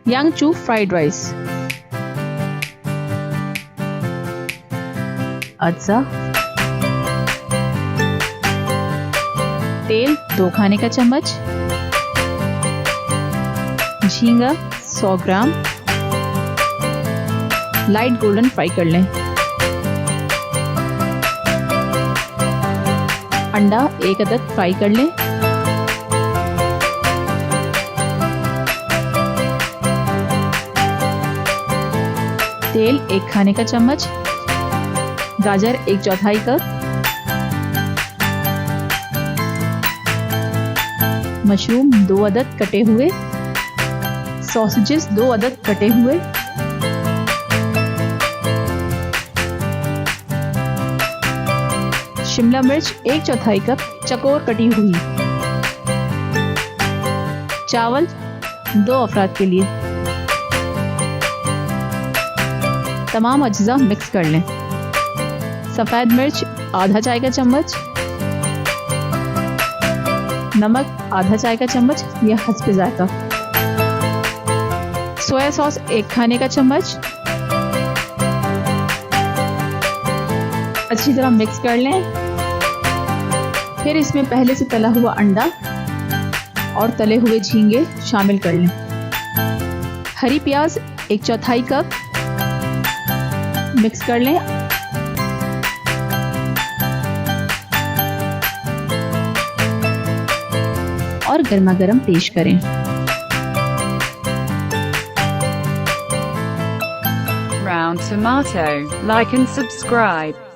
यांगचू fried rice, अज्जा, तेल 2 खाने का चम्मच, झींगा 100 ग्राम, लाइट गोल्डन फ्राई कर लें। अंडा 1 अदद फ्राई कर लें। तेल 1 खाने का चम्मच, गाजर 1/4 कप, मशरूम 2 अदद कटे हुए, सॉसेजेस 2 अदद कटे हुए, शिमला मिर्च 1/4 कप चकोर कटी हुई, चावल 2 अफराद के लिए। तमाम अज्जा मिक्स कर लें। सफ़ेद मिर्च आधा चाय का चम्मच, नमक आधा चाय का चम्मच या हस्बे जायका, सोया सॉस 1 खाने का चम्मच। अच्छी तरह मिक्स कर लें। फिर इसमें पहले से तला हुआ अंडा और तले हुए झींगे शामिल कर लें। हरी प्याज 1/4 कप मिक्स कर लें। और गर्मा गर्म पेश करें। Round tomato, like and subscribe.